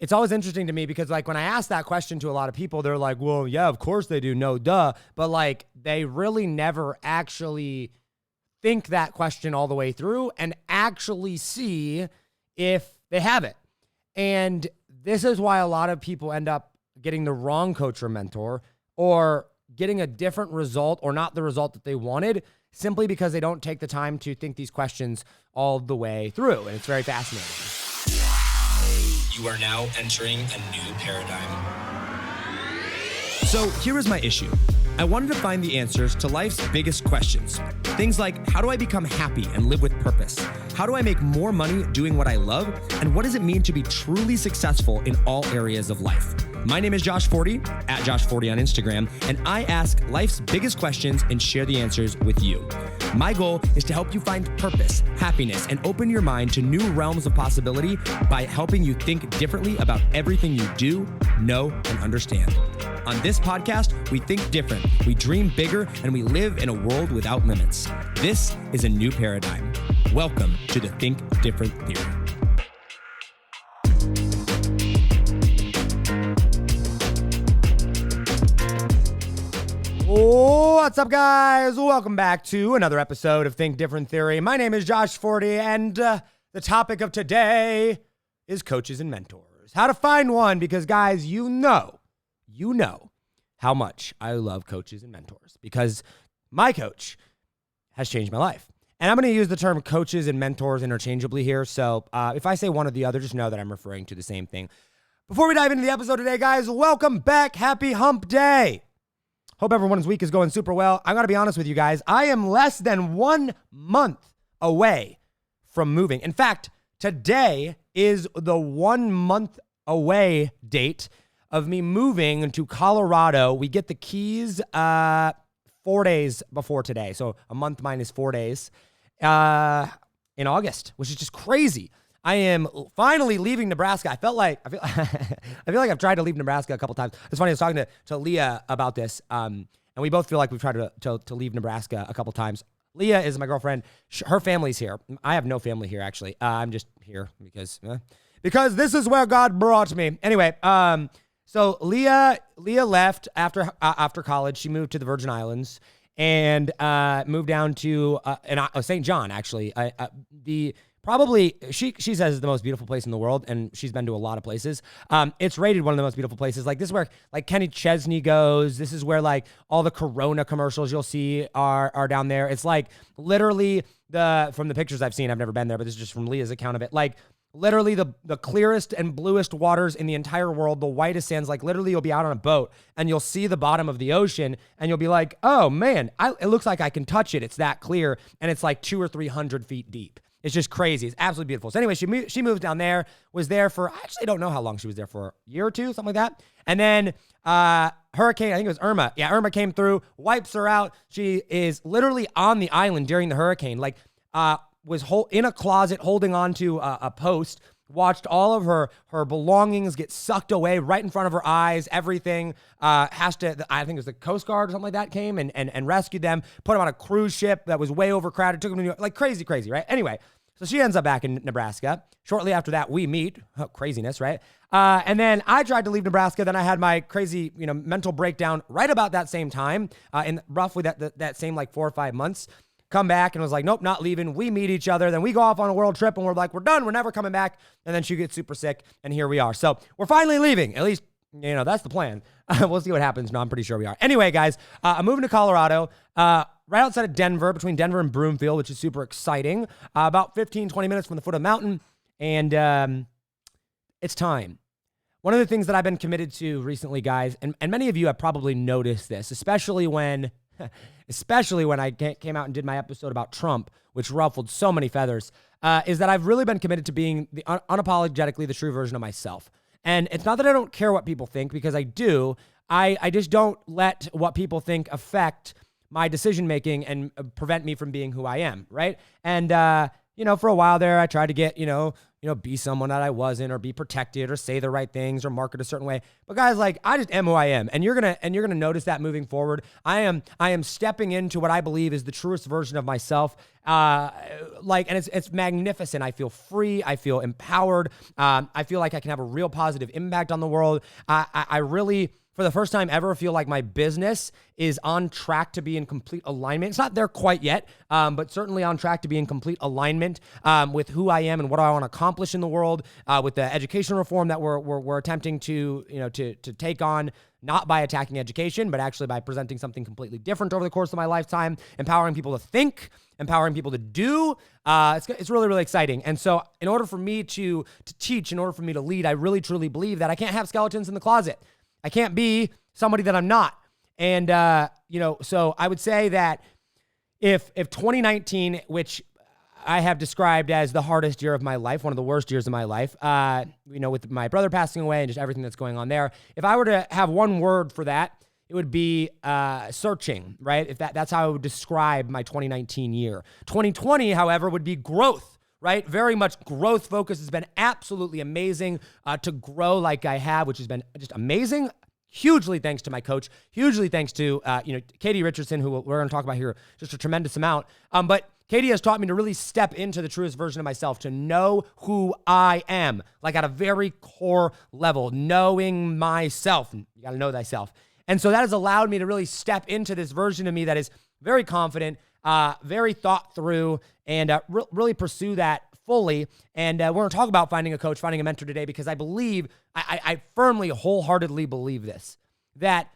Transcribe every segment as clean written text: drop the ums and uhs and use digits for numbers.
it's always interesting to me because like when I ask that question to a lot of people, they're like, well, yeah, of course they do. No, duh. But like they really never actually think that question all the way through and actually see if they have it. And this is why a lot of people end up getting the wrong coach or mentor or getting a different result or not the result that they wanted simply because they don't take the time to think these questions all the way through. And it's very fascinating. You are now entering a new paradigm. So here is my issue. I wanted to find the answers to life's biggest questions. Things like, how do I become happy and live with purpose? How do I make more money doing what I love? And what does it mean to be truly successful in all areas of life? My name is Josh Forti, at Josh Forti on Instagram, and I ask life's biggest questions and share the answers with you. My goal is to help you find purpose, happiness, and open your mind to new realms of possibility by helping you think differently about everything you do, know, and understand. On this podcast, we think different, we dream bigger, and we live in a world without limits. This is a new paradigm. Welcome to the Think Different Theory. What's up, guys? Welcome back to another episode of Think Different Theory. My name is Josh Forti, and the topic of today is coaches and mentors. How to find one, because guys, you know how much I love coaches and mentors, because my coach has changed my life. And I'm going to use the term coaches and mentors interchangeably here. So if I say one or the other, just know that I'm referring to the same thing. Before we dive into the episode today, guys, welcome back. Happy Hump Day. Hope everyone's week is going super well. I got to be honest with you guys. I am less than 1 month away from moving. In fact, today is the 1 month away date of me moving to Colorado. We get the keys 4 days before today. So a month minus 4 days in August, which is just crazy. I am finally leaving Nebraska. I feel like I've tried to leave Nebraska a couple times. It's funny, I was talking to Leah about this, and we both feel like we've tried to leave Nebraska a couple times. Leah is my girlfriend. Her family's here. I have no family here, actually. I'm just here because this is where God brought me. Anyway, so Leah left after college. She moved to the Virgin Islands and moved down to St. John, actually. She says it's the most beautiful place in the world, and she's been to a lot of places. It's rated one of the most beautiful places. Like, this is where like Kenny Chesney goes. This is where like all the Corona commercials you'll see are down there. It's like literally from the pictures I've seen, I've never been there, but this is just from Leah's account of it. Like literally the clearest and bluest waters in the entire world, the whitest sands. Like literally you'll be out on a boat and you'll see the bottom of the ocean and you'll be like, oh man, it looks like I can touch it. It's that clear. And it's like 200 or 300 feet deep. It's just crazy. It's absolutely beautiful. So anyway, she moved down there, was there for, I actually don't know how long she was there for, a year or two, something like that. And then hurricane, I think it was Irma. Yeah, Irma came through, wipes her out. She is literally on the island during the hurricane, like was in a closet holding on to a post, watched all of her belongings get sucked away right in front of her eyes. Everything I think it was the Coast Guard or something like that came and rescued them, put them on a cruise ship that was way overcrowded, took them to New York, like crazy, right? Anyway, so she ends up back in Nebraska. Shortly after that, we meet. Craziness, right? And then I tried to leave Nebraska. Then I had my crazy, mental breakdown right about that same time, in roughly that same like 4 or 5 months. Come back and was like, nope, not leaving. We meet each other. Then we go off on a world trip and we're like, we're done. We're never coming back. And then she gets super sick and here we are. So we're finally leaving. At least, that's the plan. We'll see what happens. No, I'm pretty sure we are. Anyway, guys, I'm moving to Colorado, right outside of Denver, between Denver and Broomfield, which is super exciting. About 15, 20 minutes from the foot of the mountain. And it's time. One of the things that I've been committed to recently, guys, and many of you have probably noticed this, especially when I came out and did my episode about Trump, which ruffled so many feathers, is that I've really been committed to being unapologetically the true version of myself. And it's not that I don't care what people think, because I do. I just don't let what people think affect my decision-making and prevent me from being who I am, right? And, for a while there, I tried to get, be someone that I wasn't, or be protected, or say the right things, or market a certain way. But guys, like, I just am who I am, and you're gonna notice that moving forward. I am stepping into what I believe is the truest version of myself, And it's magnificent. I feel free. I feel empowered. I feel like I can have a real positive impact on the world. I really, for the first time ever, feel like my business is on track to be in complete alignment. It's not there quite yet, but certainly on track to be in complete alignment with who I am and what I want to accomplish in the world, with the education reform that we're attempting to take on, not by attacking education, but actually by presenting something completely different over the course of my lifetime, empowering people to think, empowering people to do. It's really, really exciting. And so in order for me to teach, in order for me to lead, I really, truly believe that I can't have skeletons in the closet. I can't be somebody that I'm not. And, so I would say that if 2019, which I have described as the hardest year of my life, one of the worst years of my life, with my brother passing away and just everything that's going on there, if I were to have one word for that, it would be searching, right? If that's how I would describe my 2019 year. 2020, however, would be growth, right? Very much growth focus. Has been absolutely amazing to grow like I have, which has been just amazing. Hugely thanks to my coach. Hugely thanks to Katie Richardson, who we're going to talk about here just a tremendous amount. But Katie has taught me to really step into the truest version of myself, to know who I am, like at a very core level, knowing myself. You got to know thyself. And so that has allowed me to really step into this version of me that is very confident, very thought through, and really pursue that fully. And we're going to talk about finding a coach, finding a mentor today, because I believe, I firmly, wholeheartedly believe this, that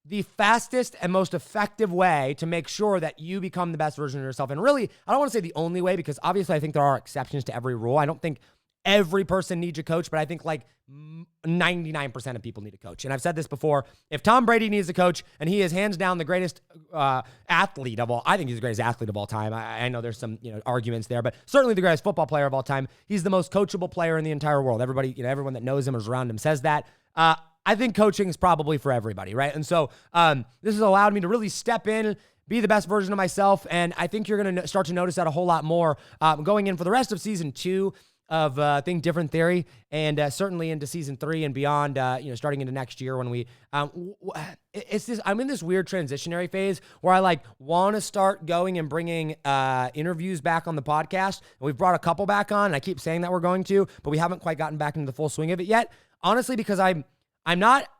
the fastest and most effective way to make sure that you become the best version of yourself, and really, I don't want to say the only way, because obviously I think there are exceptions to every rule. I don't think every person needs a coach, but I think like 99% of people need a coach. And I've said this before, if Tom Brady needs a coach, and he is hands down the greatest athlete of all, I think he's the greatest athlete of all time. I know there's some arguments there, but certainly the greatest football player of all time. He's the most coachable player in the entire world. Everybody, everyone that knows him or is around him says that. I think coaching is probably for everybody, right? And so this has allowed me to really step in, be the best version of myself, and I think you're going to start to notice that a whole lot more going in for the rest of season 2 of Think Different Theory, and certainly into season 3 and beyond, starting into next year when we, I'm in this weird transitionary phase where I want to start going and bringing interviews back on the podcast. And we've brought a couple back on, and I keep saying that we're going to, but we haven't quite gotten back into the full swing of it yet. Honestly, because I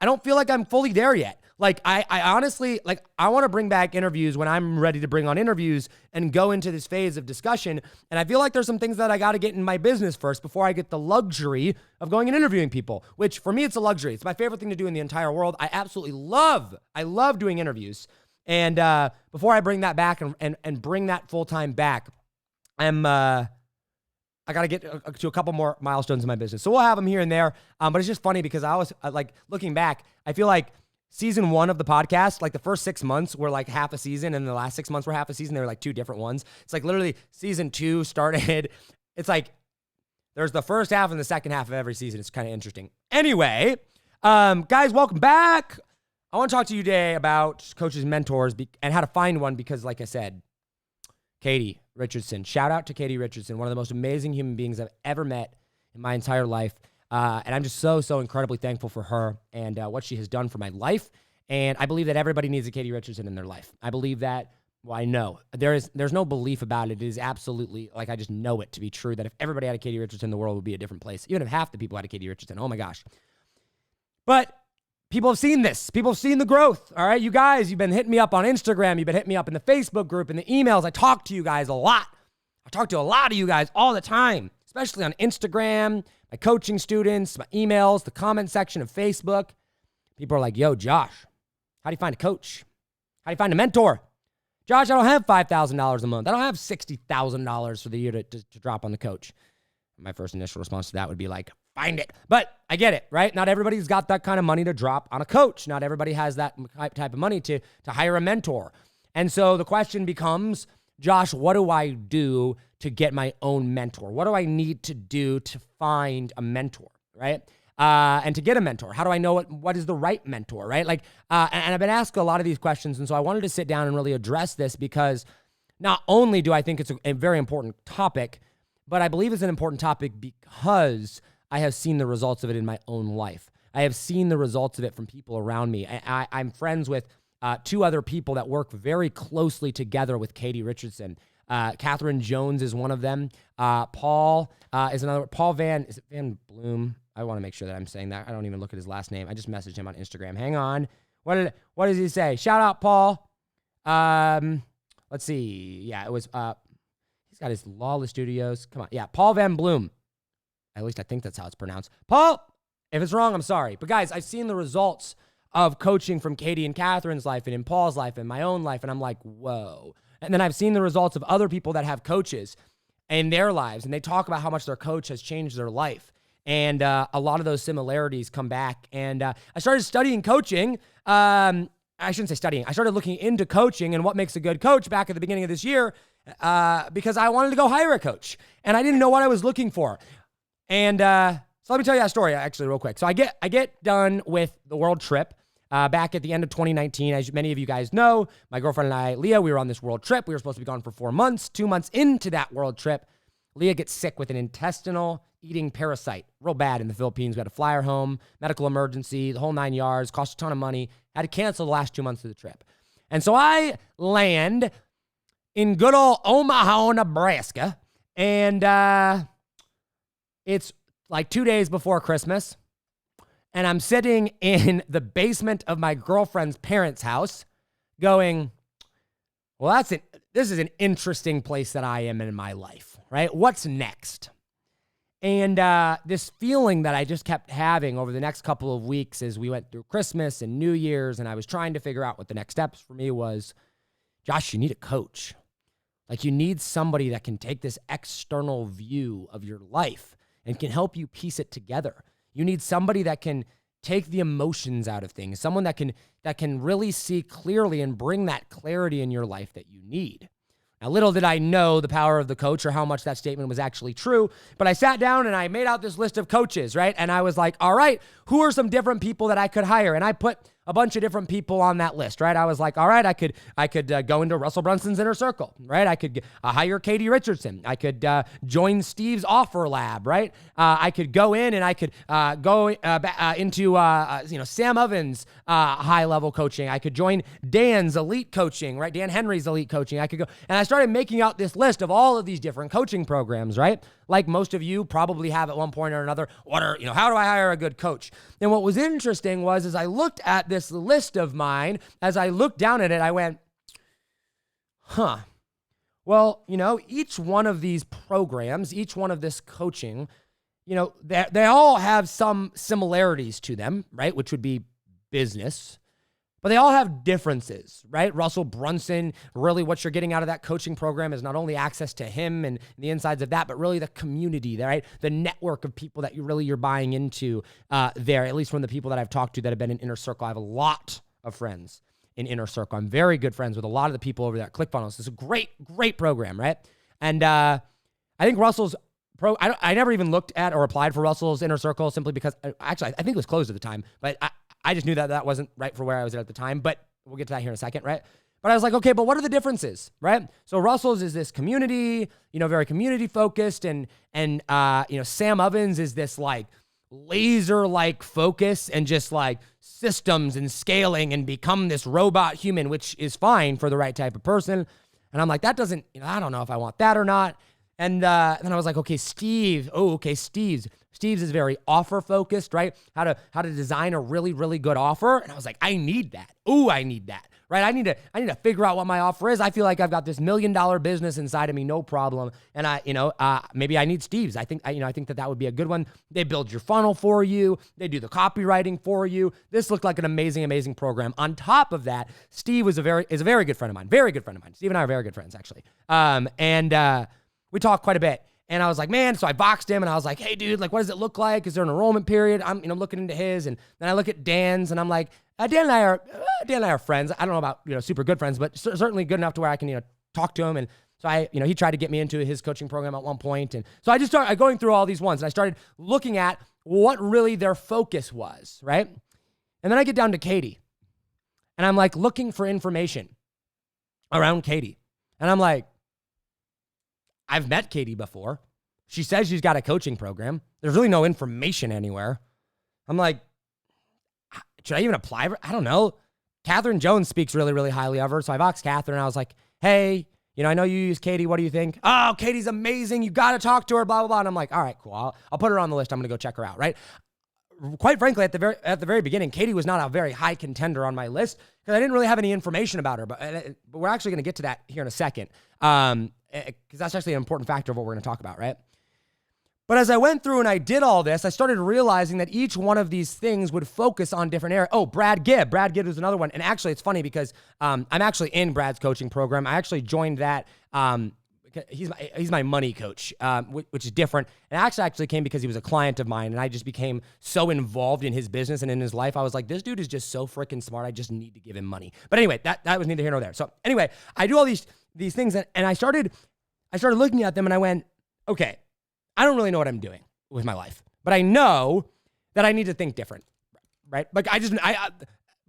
don't feel like I'm fully there yet. I honestly, I want to bring back interviews when I'm ready to bring on interviews and go into this phase of discussion. And I feel like there's some things that I got to get in my business first before I get the luxury of going and interviewing people, which for me, it's a luxury. It's my favorite thing to do in the entire world. I absolutely love doing interviews. And before I bring that back and bring that full-time back, I got to get to a couple more milestones in my business. So we'll have them here and there. But it's just funny because I was looking back, I feel like season 1 of the podcast, the first 6 months were half a season, and the last 6 months were half a season. They were 2 different ones. It's literally season 2 started. It's there's the first half and the second half of every season. It's kind of interesting. Anyway, guys, welcome back. I want to talk to you today about coaches, mentors, and how to find one, because like I said, Katie Richardson. Shout out to Katie Richardson, one of the most amazing human beings I've ever met in my entire life. And I'm just so incredibly thankful for her and what she has done for my life. And I believe that everybody needs a Katie Richardson in their life. I believe that, I know. There's no belief about it. It is absolutely, I just know it to be true, that if everybody had a Katie Richardson, the world would be a different place. Even if half the people had a Katie Richardson, oh my gosh. But people have seen this. People have seen the growth, all right? You guys, you've been hitting me up on Instagram. You've been hitting me up in the Facebook group, in the emails. I talk to you guys a lot. I talk to a lot of you guys all the time, especially on Instagram, my coaching students, my emails, the comment section of Facebook. People are like, yo, Josh, how do you find a coach? How do you find a mentor? Josh, I don't have $5,000 a month. I don't have $60,000 for the year to drop on the coach. My first initial response to that would be find it. But I get it, right? Not everybody's got that kind of money to drop on a coach. Not everybody has that type of money to hire a mentor. And so the question becomes, Josh, what do I do to get my own mentor? What do I need to do to find a mentor, right? And to get a mentor, how do I know what is the right mentor, right? And I've been asked a lot of these questions, and so I wanted to sit down and really address this, because not only do I think it's a very important topic, but I believe it's an important topic because I have seen the results of it in my own life. I have seen the results of it from people around me. I'm friends with 2 other people that work very closely together with Katie Richardson. Catherine Jones is one of them. Paul is another. Paul is it Van Bloom? I want to make sure that I'm saying that. I don't even look at his last name. I just messaged him on Instagram. Hang on. What does he say? Shout out, Paul. Let's see. Yeah, it was, he's got his Lawless Studios. Come on. Yeah, Paul Van Bloom. At least I think that's how it's pronounced. Paul, if it's wrong, I'm sorry. But guys, I've seen the results of coaching from Katie and Catherine's life and in Paul's life and my own life. And I'm like, whoa. And then I've seen the results of other people that have coaches in their lives. And they talk about how much their coach has changed their life. And a lot of those similarities come back. And I started studying coaching. I shouldn't say studying. I started looking into coaching and what makes a good coach back at the beginning of this year because I wanted to go hire a coach. And I didn't know what I was looking for. And so let me tell you that story actually real quick. So I get done with the world trip back at the end of 2019. As many of you guys know, my girlfriend and I, Leah, we were on this world trip. We were supposed to be gone for 4 months. 2 months into that world trip, Leah gets sick with an intestinal eating parasite, real bad in the Philippines. We had to fly her home, medical emergency, the whole 9 yards, cost a ton of money, had to cancel the last 2 months of the trip. And so I land in good old Omaha, Nebraska, and it's like 2 days before Christmas, and I'm sitting in the basement of my girlfriend's parents' house going, well, this is an interesting place that I am in my life, right? What's next? And this feeling that I just kept having over the next couple of weeks as we went through Christmas and New Year's, and I was trying to figure out what the next steps for me was, Josh, you need a coach. Like, you need somebody that can take this external view of your life and can help you piece it together. You need somebody that can take the emotions out of things, someone that can really see clearly and bring that clarity in your life that you need. Now, little did I know the power of the coach or how much that statement was actually true, but I sat down and I made out this list of coaches, right? And I was like, all right, who are some different people that I could hire? And I put a bunch of different people on that list, right? I was like, all right, I could go into Russell Brunson's inner circle, right? I could hire Katie Richardson. I could join Steve's offer lab, right? I could go in and I could go into Sam Ovens' high level coaching. I could join Dan's elite coaching, right? Dan Henry's elite coaching. I could go, and I started making out this list of all of these different coaching programs, right? Like most of you probably have at one point or another. How do I hire a good coach? And what was interesting was, as I looked at this list of mine, as I looked down at it, I went, well, each one of these programs, each one of this coaching, they all have some similarities to them, right? Which would be business. But they all have differences, right? Russell Brunson, really what you're getting out of that coaching program is not only access to him and the insides of that, but really the community, right? The network of people that you're buying into there, at least from the people that I've talked to that have been in Inner Circle. I have a lot of friends in Inner Circle. I'm very good friends with a lot of the people over there at ClickFunnels. It's a great, great program, right? And I think Russell's I never even looked at or applied for Russell's Inner Circle simply because, actually, I think it was closed at the time, but I just knew that wasn't right for where I was at the time, but we'll get to that here in a second, right? But I was like, okay, but what are the differences, right? So Russell's is this community, very community focused, and Sam Ovens is this like laser-like focus and just like systems and scaling and become this robot human, which is fine for the right type of person. And I'm like, that doesn't, I don't know if I want that or not. And then I was like, okay, Steve. Oh, okay, Steve's is very offer focused, right? How to design a really, really good offer. And I was like, I need that. Oh, I need that, right? I need to figure out what my offer is. I feel like I've got this $1 million business inside of me, no problem. And maybe I need Steve's. I think that would be a good one. They build your funnel for you. They do the copywriting for you. This looked like an amazing, amazing program. On top of that, Steve is a very good friend of mine. Very good friend of mine. Steve and I are very good friends, actually. We talked quite a bit. And I was like, man, so I boxed him and I was like, hey, dude, like, what does it look like? Is there an enrollment period? I'm, looking into his. And then I look at Dan's and I'm like, Dan and I are friends. I don't know about, super good friends, but certainly good enough to where I can, talk to him. And so he tried to get me into his coaching program at one point. And so I just started going through all these ones and I started looking at what really their focus was, right? And then I get down to Katie and I'm like looking for information around Katie. And I'm like, I've met Katie before. She says she's got a coaching program. There's really no information anywhere. I'm like, should I even apply for? I don't know. Catherine Jones speaks really, really highly of her. So I boxed Catherine and I was like, hey, I know you use Katie. What do you think? Oh, Katie's amazing. You got to talk to her, blah, blah, blah. And I'm like, all right, cool. I'll put her on the list. I'm going to go check her out, right? Quite frankly, at the very beginning, Katie was not a very high contender on my list because I didn't really have any information about her. But we're actually going to get to that here in a second because that's actually an important factor of what we're going to talk about, right? But as I went through and I did all this, I started realizing that each one of these things would focus on different areas. Oh, Brad Gibb. Brad Gibb was another one. And actually, it's funny because I'm actually in Brad's coaching program. I actually joined that. He's my money coach, which is different. And it actually came because he was a client of mine, and I just became so involved in his business and in his life. I was like, this dude is just so freaking smart. I just need to give him money. But anyway, that was neither here nor there. So anyway, I do all these things, and I started looking at them, and I went, okay, I don't really know what I'm doing with my life, but I know that I need to think different, right? Like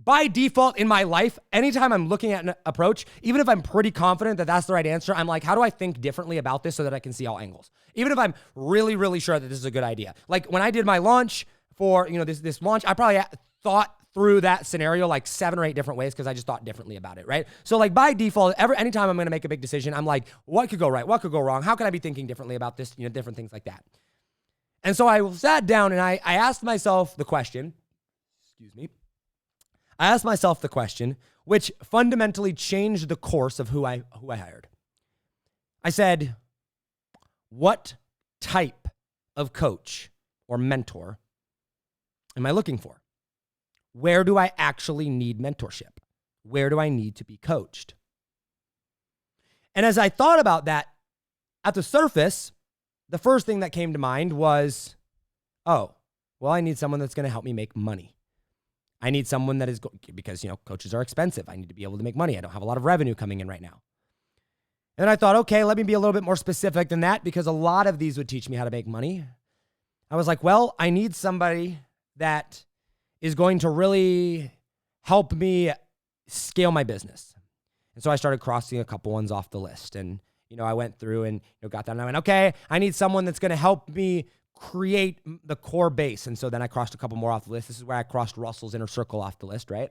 by default in my life, anytime I'm looking at an approach, even if I'm pretty confident that that's the right answer, I'm like, how do I think differently about this so that I can see all angles? Even if I'm really, really sure that this is a good idea. Like when I did my launch for, this launch, I probably thought through that scenario like 7 or 8 different ways because I just thought differently about it, right? So like by default, anytime I'm going to make a big decision, I'm like, what could go right? What could go wrong? How can I be thinking differently about this? Different things like that. And so I sat down and I asked myself the question, I asked myself the question, which fundamentally changed the course of who I hired. I said, what type of coach or mentor am I looking for? Where do I actually need mentorship? Where do I need to be coached? And as I thought about that, at the surface, the first thing that came to mind was, I need someone that's going to help me make money. I need someone that is, because, coaches are expensive. I need to be able to make money. I don't have a lot of revenue coming in right now. And I thought, okay, let me be a little bit more specific than that because a lot of these would teach me how to make money. I was like, I need somebody that is going to really help me scale my business. And so I started crossing a couple ones off the list. And, I went through and got that and I went, okay, I need someone that's going to help me create the core base. And so then I crossed a couple more off the list. This is where I crossed Russell's inner circle off the list, right?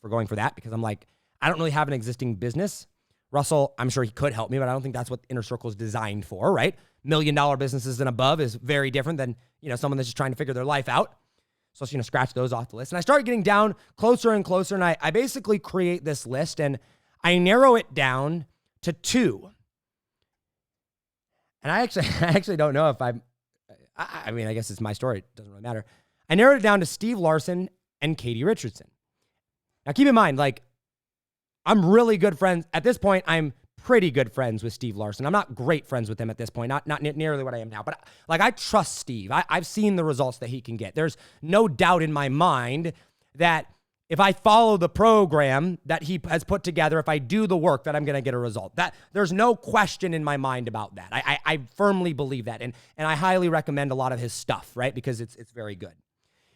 For going for that, because I'm like, I don't really have an existing business. Russell, I'm sure he could help me, but I don't think that's what inner circle is designed for, right? $1 million businesses and above is very different than, someone that's just trying to figure their life out. So, scratch those off the list. And I started getting down closer and closer. And I basically create this list and I narrow it down to 2. And I actually don't know if I guess it's my story. It doesn't really matter. I narrowed it down to Steve Larson and Katie Richardson. Now, keep in mind, like, I'm really good friends. At this point, I'm pretty good friends with Steve Larson. I'm not great friends with him at this point, not nearly what I am now. But, like, I trust Steve. I've seen the results that he can get. There's no doubt in my mind that if I follow the program that he has put together, if I do the work, that I'm going to get a result. That there's no question in my mind about that. I firmly believe that. And I highly recommend a lot of his stuff, right? Because it's very good.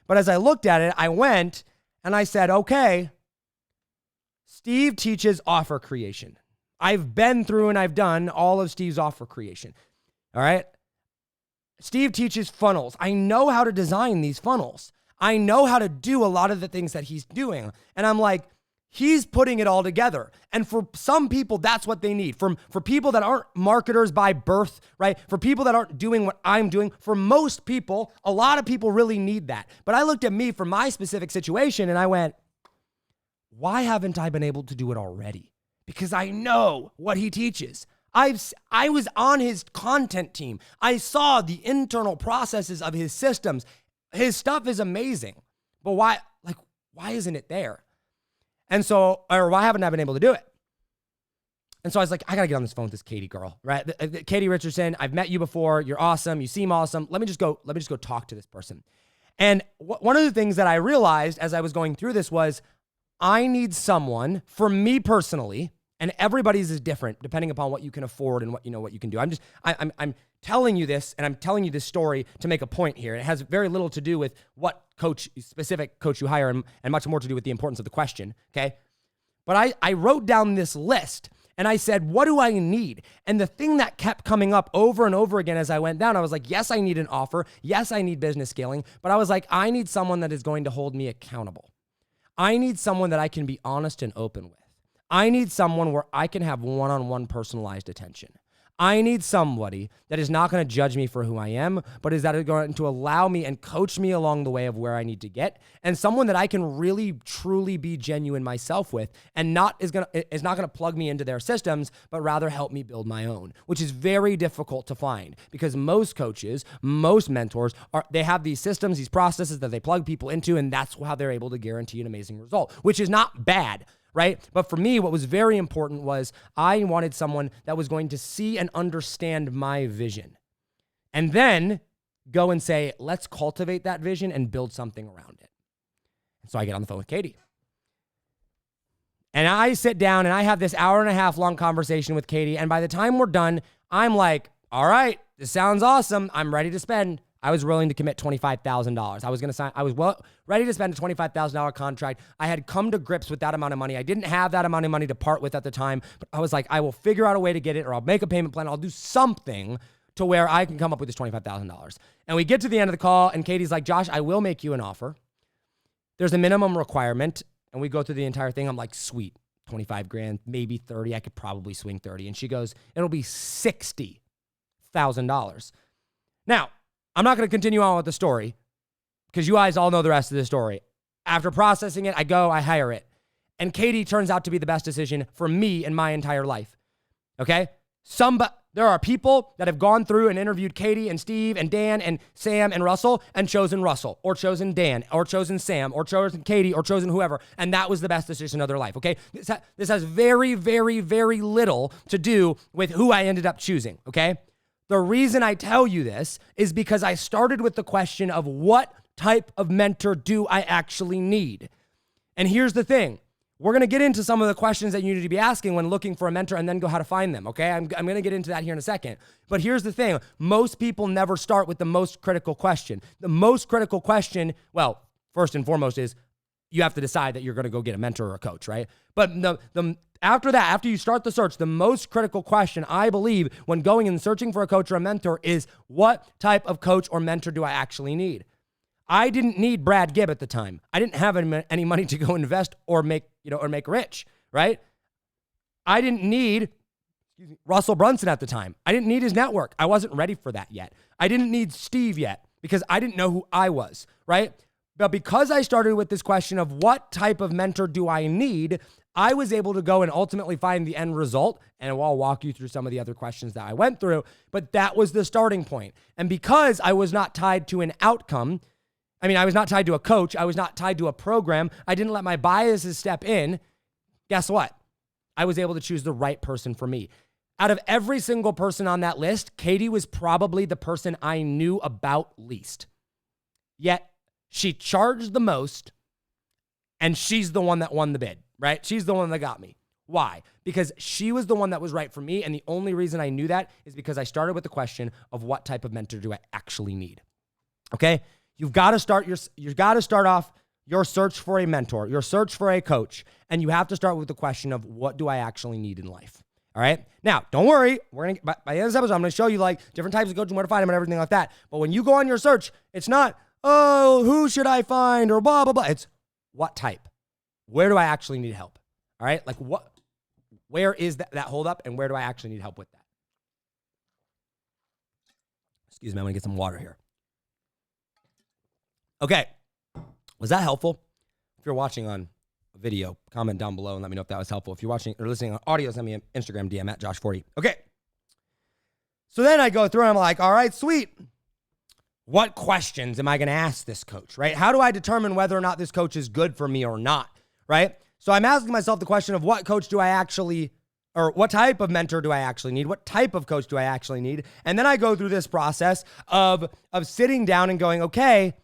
But as I looked at it, I went and I said, okay, Steve teaches offer creation. I've been through and I've done all of Steve's offer creation. All right. Steve teaches funnels. I know how to design these funnels. I know how to do a lot of the things that he's doing. And I'm like, he's putting it all together. And for some people, that's what they need. For people that aren't marketers by birth, right? For people that aren't doing what I'm doing, for most people, a lot of people really need that. But I looked at me for my specific situation and I went, why haven't I been able to do it already? Because I know what he teaches. I was on his content team. I saw the internal processes of his systems. His stuff is amazing, but why isn't it there? And so, or why haven't I been able to do it? And so I was like, I got to get on this phone with this Katie girl, right? Katie Richardson, I've met you before. You're awesome. You seem awesome. Let me just go talk to this person. And one of the things that I realized as I was going through this was I need someone, for me personally, and everybody's is different depending upon what you can afford and what you can do. I'm telling you this, and I'm telling you this story to make a point here. It has very little to do with what specific coach you hire and much more to do with the importance of the question, okay? But I wrote down this list and I said, what do I need? And the thing that kept coming up over and over again as I went down, I was like, yes, I need an offer. Yes, I need business scaling. But I was like, I need someone that is going to hold me accountable. I need someone that I can be honest and open with. I need someone where I can have one-on-one personalized attention. I need somebody that is not going to judge me for who I am, but is that going to allow me and coach me along the way of where I need to get, and someone that I can really truly be genuine myself with, and not going to plug me into their systems, but rather help me build my own, which is very difficult to find because most coaches, most mentors they have these systems, these processes that they plug people into, and that's how they're able to guarantee an amazing result, which is not bad. Right? But for me, what was very important was I wanted someone that was going to see and understand my vision and then go and say, let's cultivate that vision and build something around it. And so I get on the phone with Katie. And I sit down and I have this 1.5 hour long conversation with Katie. And by the time we're done, I'm like, all right, this sounds awesome. I'm ready to spend. I was willing to commit $25,000. I was going to sign. I was ready to spend a $25,000 contract. I had come to grips with that amount of money. I didn't have that amount of money to part with at the time, but I was like, I will figure out a way to get it, or I'll make a payment plan. I'll do something to where I can come up with this $25,000. And we get to the end of the call, and Katie's like, Josh, I will make you an offer. There's a minimum requirement, and we go through the entire thing. I'm like, sweet, 25 grand, maybe 30. I could probably swing 30. And she goes, it'll be $60,000. Now, I'm not going to continue on with the story because you guys all know the rest of the story. After processing it, I go, I hire it. And Katie turns out to be the best decision for me in my entire life. Okay? There are people that have gone through and interviewed Katie and Steve and Dan and Sam and Russell and chosen Russell or chosen Dan or chosen Sam or chosen Katie or chosen whoever. And that was the best decision of their life. Okay? This has very, very, very little to do with who I ended up choosing. Okay? The reason I tell you this is because I started with the question of what type of mentor do I actually need? And here's the thing. We're going to get into some of the questions that you need to be asking when looking for a mentor and then go how to find them, okay? I'm going to get into that here in a second. But here's the thing. Most people never start with the most critical question. The most critical question, well, first and foremost is you have to decide that you're going to go get a mentor or a coach, right? But after that, after you start the search, the most critical question, I believe, when going and searching for a coach or a mentor is what type of coach or mentor do I actually need? I didn't need Brad Gibb at the time. I didn't have any money to go invest or make rich, right? I didn't need Russell Brunson at the time. I didn't need his network. I wasn't ready for that yet. I didn't need Steve yet because I didn't know who I was, right? But because I started with this question of what type of mentor do I need, I was able to go and ultimately find the end result, and I'll walk you through some of the other questions that I went through, but that was the starting point. And because I was not tied to an outcome, I was not tied to a coach, I was not tied to a program, I didn't let my biases step in, guess what? I was able to choose the right person for me. Out of every single person on that list, Katie was probably the person I knew about least. Yet, she charged the most, and she's the one that won the bid, right? She's the one that got me. Why? Because she was the one that was right for me, and the only reason I knew that is because I started with the question of what type of mentor do I actually need, okay? You've got to start off your search for a mentor, your search for a coach, and you have to start with the question of what do I actually need in life, all right? Now, don't worry. By the end of this episode, I'm going to show you like different types of coaches and where to find them and everything like that. But when you go on your search, it's not, oh, who should I find or blah, blah, blah. It's what type? Where do I actually need help? All right? Like where is that holdup and where do I actually need help with that? Excuse me, I'm going to get some water here. Okay. Was that helpful? If you're watching on a video, comment down below and let me know if that was helpful. If you're watching or listening on audio, send me an Instagram DM at Josh40. Okay. So then I go through and I'm like, all right, sweet. What questions am I going to ask this coach, right? How do I determine whether or not this coach is good for me or not, right? So I'm asking myself the question of what coach do I actually, or what type of mentor do I actually need? What type of coach do I actually need? And then I go through this process of sitting down and going, okay,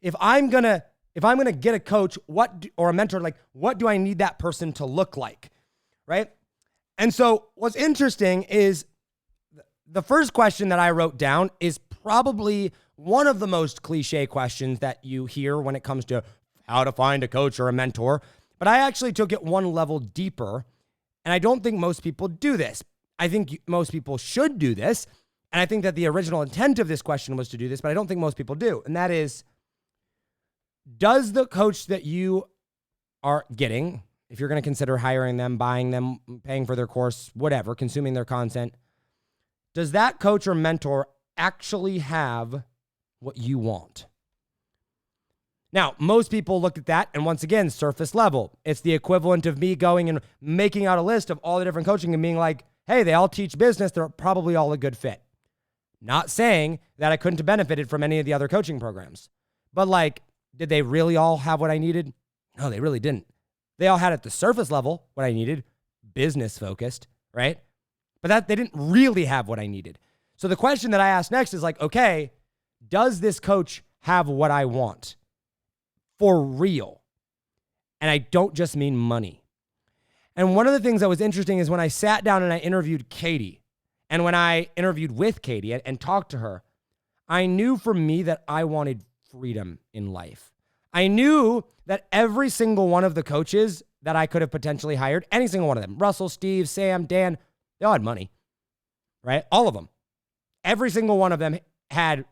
if I'm going to get a coach, or a mentor, like what do I need that person to look like, right? And so what's interesting is the first question that I wrote down is probably one of the most cliche questions that you hear when it comes to how to find a coach or a mentor. But I actually took it one level deeper, and I don't think most people do this. I think most people should do this, and I think that the original intent of this question was to do this, but I don't think most people do. And that is, does the coach that you are getting if you're going to consider hiring them, buying them, paying for their course, whatever, consuming their content, does that coach or mentor actually have what you want? Now, most people look at that, and once again, surface level. It's the equivalent of me going and making out a list of all the different coaching and being like, hey, they all teach business. They're probably all a good fit. Not saying that I couldn't have benefited from any of the other coaching programs. But like, did they really all have what I needed? No, they really didn't. They all had at the surface level what I needed, business focused, right? But that they didn't really have what I needed. So the question that I asked next is like, okay, does this coach have what I want for real? And I don't just mean money. And one of the things that was interesting is when I sat down and I interviewed Katie, and when I interviewed with Katie and talked to her, I knew for me that I wanted freedom in life. I knew that every single one of the coaches that I could have potentially hired, any single one of them, Russell, Steve, Sam, Dan, they all had money, right? All of them. Every single one of them had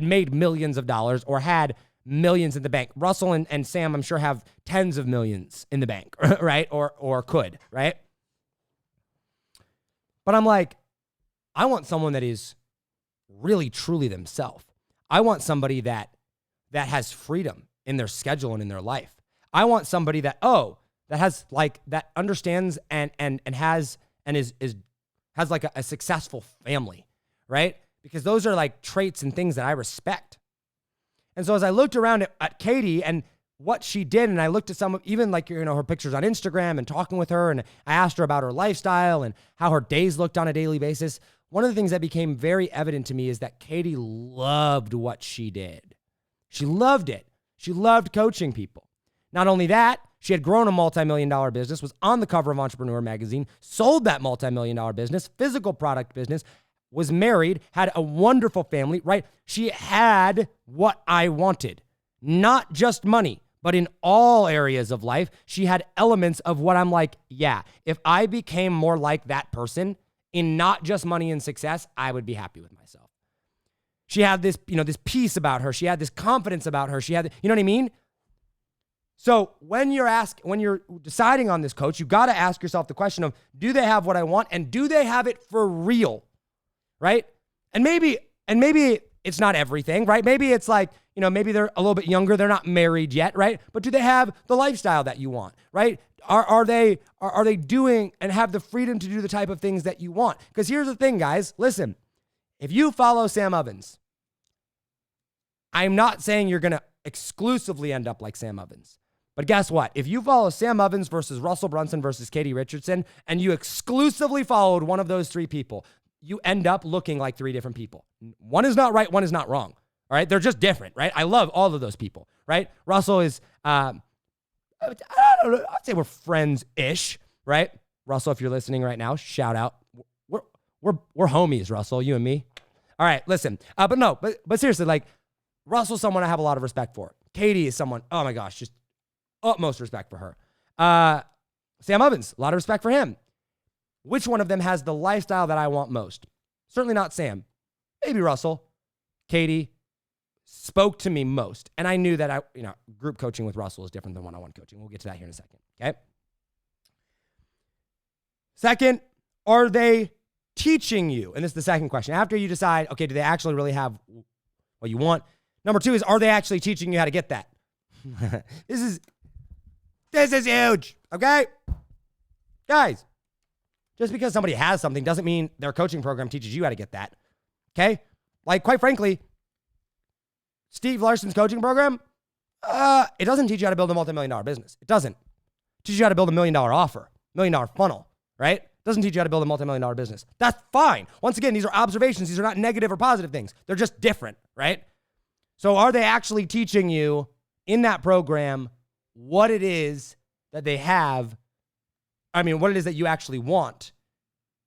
made millions of dollars or had millions in the bank. Russell and Sam, I'm sure, have tens of millions in the bank, right? Or could, right? But I'm like, I want someone that is really, truly themselves. I want somebody that has freedom in their schedule and in their life. I want somebody that has like, that understands and has like a successful family, right? Because those are like traits and things that I respect. And so as I looked around at Katie and what she did, and I looked at some of, even like, her pictures on Instagram and talking with her, and I asked her about her lifestyle and how her days looked on a daily basis. One of the things that became very evident to me is that Katie loved what she did. She loved it. She loved coaching people. Not only that, she had grown a multi-million-dollar business, was on the cover of Entrepreneur magazine, sold that multi-million-dollar business, physical product business, was married, had a wonderful family, right? She had what I wanted. Not just money, but in all areas of life, she had elements of what I'm like, yeah, if I became more like that person in not just money and success, I would be happy with myself. She had this, this peace about her. She had this confidence about her. She had, you know what I mean? So when you're deciding on this coach, you got to ask yourself the question of, do they have what I want? And do they have it for real? Right? And maybe it's not everything, right? Maybe it's like, maybe they're a little bit younger. They're not married yet, right? But do they have the lifestyle that you want, right? Are they doing and have the freedom to do the type of things that you want? Because here's the thing, guys. Listen, if you follow Sam Ovens, I'm not saying you're going to exclusively end up like Sam Ovens. But guess what? If you follow Sam Ovens versus Russell Brunson versus Katie Richardson, and you exclusively followed one of those three people, you end up looking like three different people. One is not right, one is not wrong. All right? They're just different, right? I love all of those people, right? Russell is, I don't know, I'd say we're friends-ish, right? Russell, if you're listening right now, shout out. We're homies, Russell, you and me. All right, listen. But seriously, like, Russell's someone I have a lot of respect for. Katie is someone, oh my gosh, just utmost respect for her. Sam Ovens, a lot of respect for him. Which one of them has the lifestyle that I want most? Certainly not Sam. Maybe Russell. Katie spoke to me most. And I knew that group coaching with Russell is different than one-on-one coaching. We'll get to that here in a second. Okay. Second, are they teaching you? And this is the second question. After you decide, okay, do they actually really have what you want? Number two is, are they actually teaching you how to get that? This is huge. Okay. Guys. Just because somebody has something doesn't mean their coaching program teaches you how to get that. Okay? Like, quite frankly, Steve Larson's coaching program, it doesn't teach you how to build a multi-million-dollar business. It doesn't. It teaches you how to build a $1 million offer, $1 million funnel, right? It doesn't teach you how to build a multi-million-dollar business. That's fine. Once again, these are observations. These are not negative or positive things. They're just different, right? So are they actually teaching you in that program what it is that they have? I mean, what it is that you actually want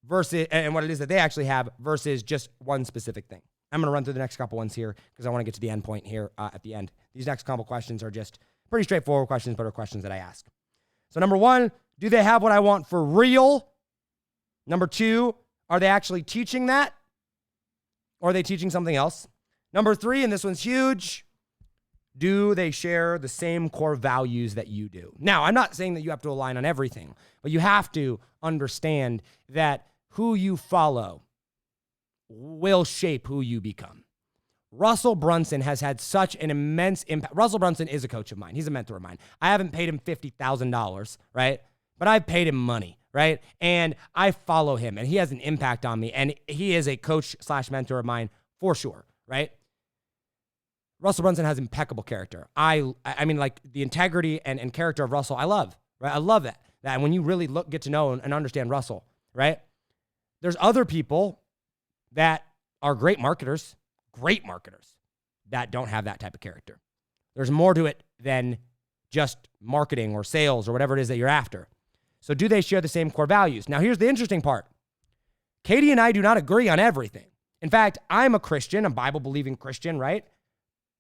versus, and what it is that they actually have versus just one specific thing. I'm going to run through the next couple ones here because I want to get to the end point here at the end. These next couple questions are just pretty straightforward questions, but are questions that I ask. So number one, do they have what I want for real? Number two, are they actually teaching that? Or are they teaching something else? Number three, and this one's huge, Do they share the same core values that you do? Now, I'm not saying that you have to align on everything, but you have to understand that who you follow will shape who you become. Russell Brunson has had such an immense impact. Russell Brunson is a coach of mine. He's a mentor of mine. I haven't paid him $50,000, right? But I've paid him money, right? And I follow him, and he has an impact on me, and he is a coach/mentor of mine for sure, right? Russell Brunson has impeccable character. I mean, like the integrity and character of Russell, I love, right? I love that. That when you really get to know and understand Russell, right? There's other people that are great marketers that don't have that type of character. There's more to it than just marketing or sales or whatever it is that you're after. So do they share the same core values? Now, here's the interesting part. Katie and I do not agree on everything. In fact, I'm a Christian, a Bible-believing Christian, right?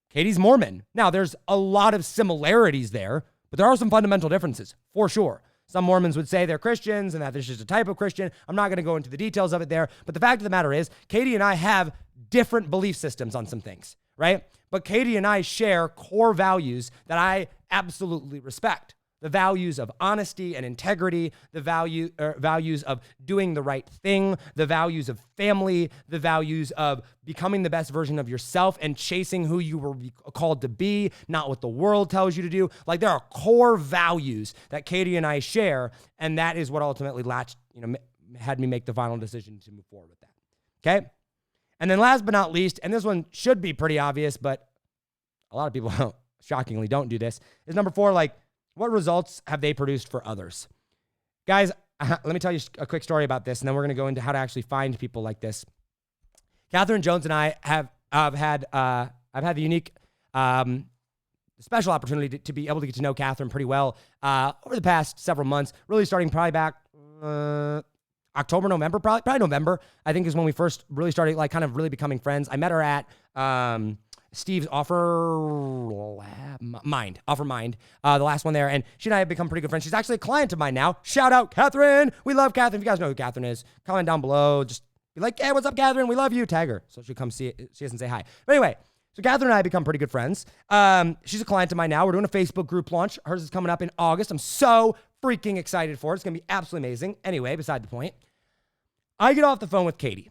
Katie's Mormon. Now, there's a lot of similarities there, but there are some fundamental differences, for sure. Some Mormons would say they're Christians and that there's just a type of Christian. I'm not going to go into the details of it there, but the fact of the matter is, Katie and I have different belief systems on some things, right? But Katie and I share core values that I absolutely respect. The values of honesty and integrity, the values of doing the right thing, the values of family, the values of becoming the best version of yourself and chasing who you were called to be, not what the world tells you to do. Like there are core values that Katie and I share, and that is what ultimately had me make the final decision to move forward with that. Okay? And then last but not least, and this one should be pretty obvious, but a lot of people shockingly don't do this, is number 4, what results have they produced for others? Guys, let me tell you a quick story about this, and then we're going to go into how to actually find people like this. Catherine Jones and I have had the unique, special opportunity to be able to get to know Catherine pretty well over the past several months, really starting probably back October, November, probably November, I think is when we first really started kind of really becoming friends. I met her at Steve's Offer Mind, the last one there. And she and I have become pretty good friends. She's actually a client of mine now. Shout out, Catherine. We love Catherine. If you guys know who Catherine is, comment down below. Just be like, hey, what's up, Catherine? We love you. Tag her so she'll come see it. She doesn't say hi. But anyway, so Catherine and I have become pretty good friends. She's a client of mine now. We're doing a Facebook group launch. Hers is coming up in August. I'm so freaking excited for it. It's going to be absolutely amazing. Anyway, beside the point, I get off the phone with Katie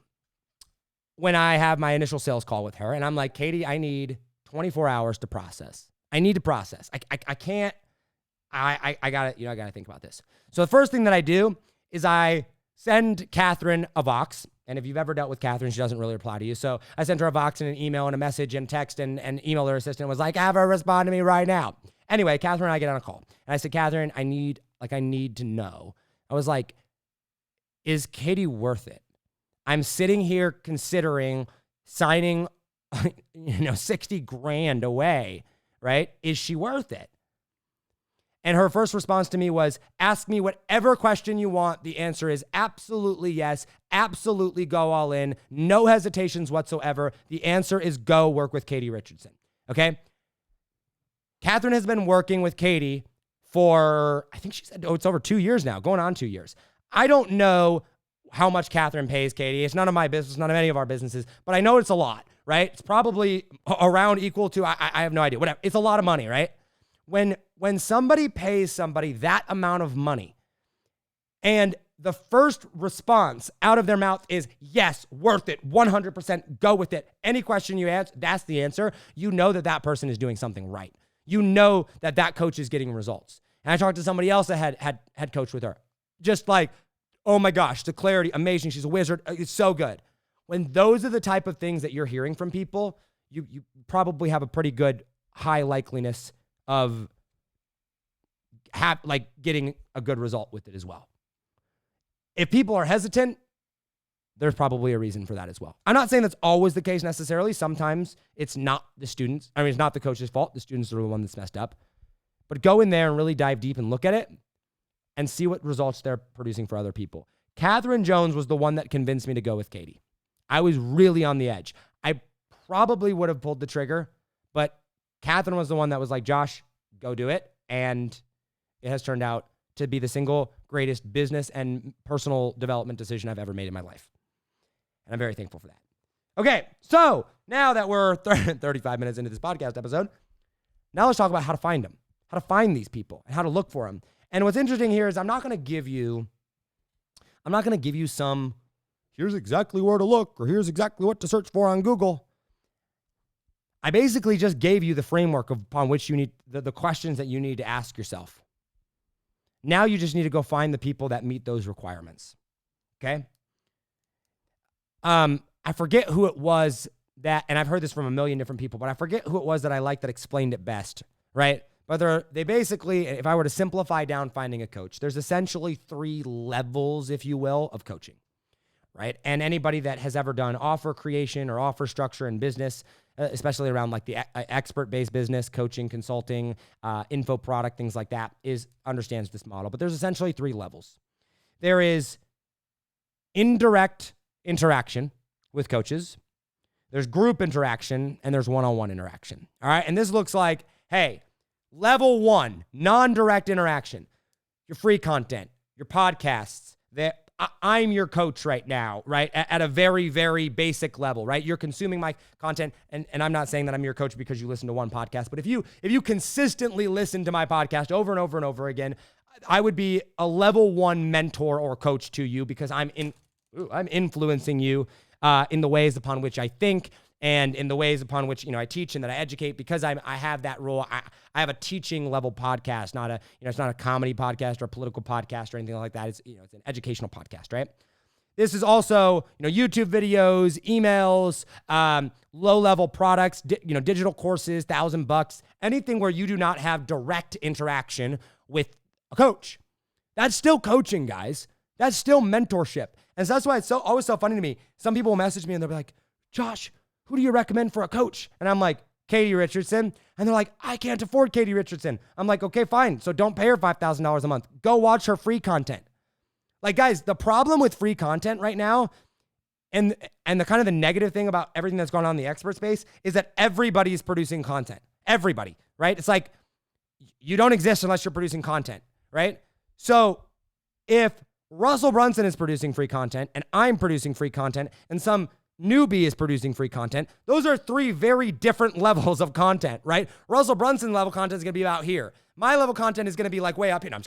when I have my initial sales call with her. And I'm like, Katie, I need 24 hours to process. I need to process. I can't, I gotta think about this. So the first thing that I do is I send Catherine a Vox. And if you've ever dealt with Catherine, she doesn't really reply to you. So I sent her a Vox and an email and a message and text and email her assistant was like, have her respond to me right now. Anyway, Catherine and I get on a call. And I said, Catherine, I need to know. I was like, is Katie worth it? I'm sitting here considering signing, 60 grand away, right? Is she worth it? And her first response to me was, ask me whatever question you want. The answer is absolutely yes. Absolutely go all in. No hesitations whatsoever. The answer is go work with Katie Richardson. Okay? Catherine has been working with Katie for, I think she said, it's over 2 years now, going on 2 years. I don't know how much Catherine pays Katie. It's none of my business, none of any of our businesses, but I know it's a lot, right? It's probably around equal to, I have no idea, whatever. It's a lot of money, right? When somebody pays somebody that amount of money and the first response out of their mouth is, yes, worth it, 100%, go with it. Any question you ask, that's the answer. You know that person is doing something right. You know that coach is getting results. And I talked to somebody else that had coached with her. Just like, oh my gosh, the clarity, amazing. She's a wizard. It's so good. When those are the type of things that you're hearing from people, you probably have a pretty good high likeliness of getting a good result with it as well. If people are hesitant, there's probably a reason for that as well. I'm not saying that's always the case necessarily. Sometimes it's not the students. I mean, it's not the coach's fault. The students are the one that's messed up. But go in there and really dive deep and look at it and see what results they're producing for other people. Catherine Jones was the one that convinced me to go with Katie. I was really on the edge. I probably would have pulled the trigger, but Catherine was the one that was like, Josh, go do it. And it has turned out to be the single greatest business and personal development decision I've ever made in my life. And I'm very thankful for that. Okay, so now that we're 35 minutes into this podcast episode, Now let's talk about how to find them, how to find these people and how to look for them. And what's interesting here is I'm not going to give you some, here's exactly where to look or here's exactly what to search for on Google. I basically just gave you the framework upon which you need, the questions that you need to ask yourself. Now you just need to go find the people that meet those requirements. Okay? I forget who it was that, and I've heard this from a million different people, but I forget who it was that I liked that explained it best, right? But they basically, if I were to simplify down finding a coach, there's essentially 3 levels, if you will, of coaching, right? And anybody that has ever done offer creation or offer structure in business, especially around like the expert-based business, coaching, consulting, info product, things like that, understands this model. But there's essentially 3 levels. There is indirect interaction with coaches. There's group interaction, and there's one-on-one interaction. All right, and this looks like, hey, level 1, non-direct interaction, your free content, your podcasts, that I'm your coach right now, right? At a very, very basic level, right? You're consuming my content, and I'm not saying that I'm your coach because you listen to one podcast, but if you consistently listen to my podcast over and over and over again, I would be a level 1 mentor or coach to you because I'm influencing you in the ways upon which I think and in the ways upon which, I teach and that I educate because I have that role. I have a teaching level podcast, not it's not a comedy podcast or a political podcast or anything like that. It's an educational podcast, right? This is also, YouTube videos, emails, low-level products, digital courses, $1,000, anything where you do not have direct interaction with a coach. That's still coaching, guys. That's still mentorship. And so that's why it's always so funny to me. Some people will message me and they'll be like, Josh, who do you recommend for a coach? And I'm like, Katie Richardson. And they're like, I can't afford Katie Richardson. I'm like, okay, fine. So don't pay her $5,000 a month. Go watch her free content. Like, guys, the problem with free content right now and the kind of the negative thing about everything that's going on in the expert space is that everybody is producing content. Everybody, right? It's like you don't exist unless you're producing content, right? So if Russell Brunson is producing free content and I'm producing free content and some newbie is producing free content, those are 3 very different levels of content, right? Russell Brunson level content is going to be about here. My level content is going to be like way up here. No, I'm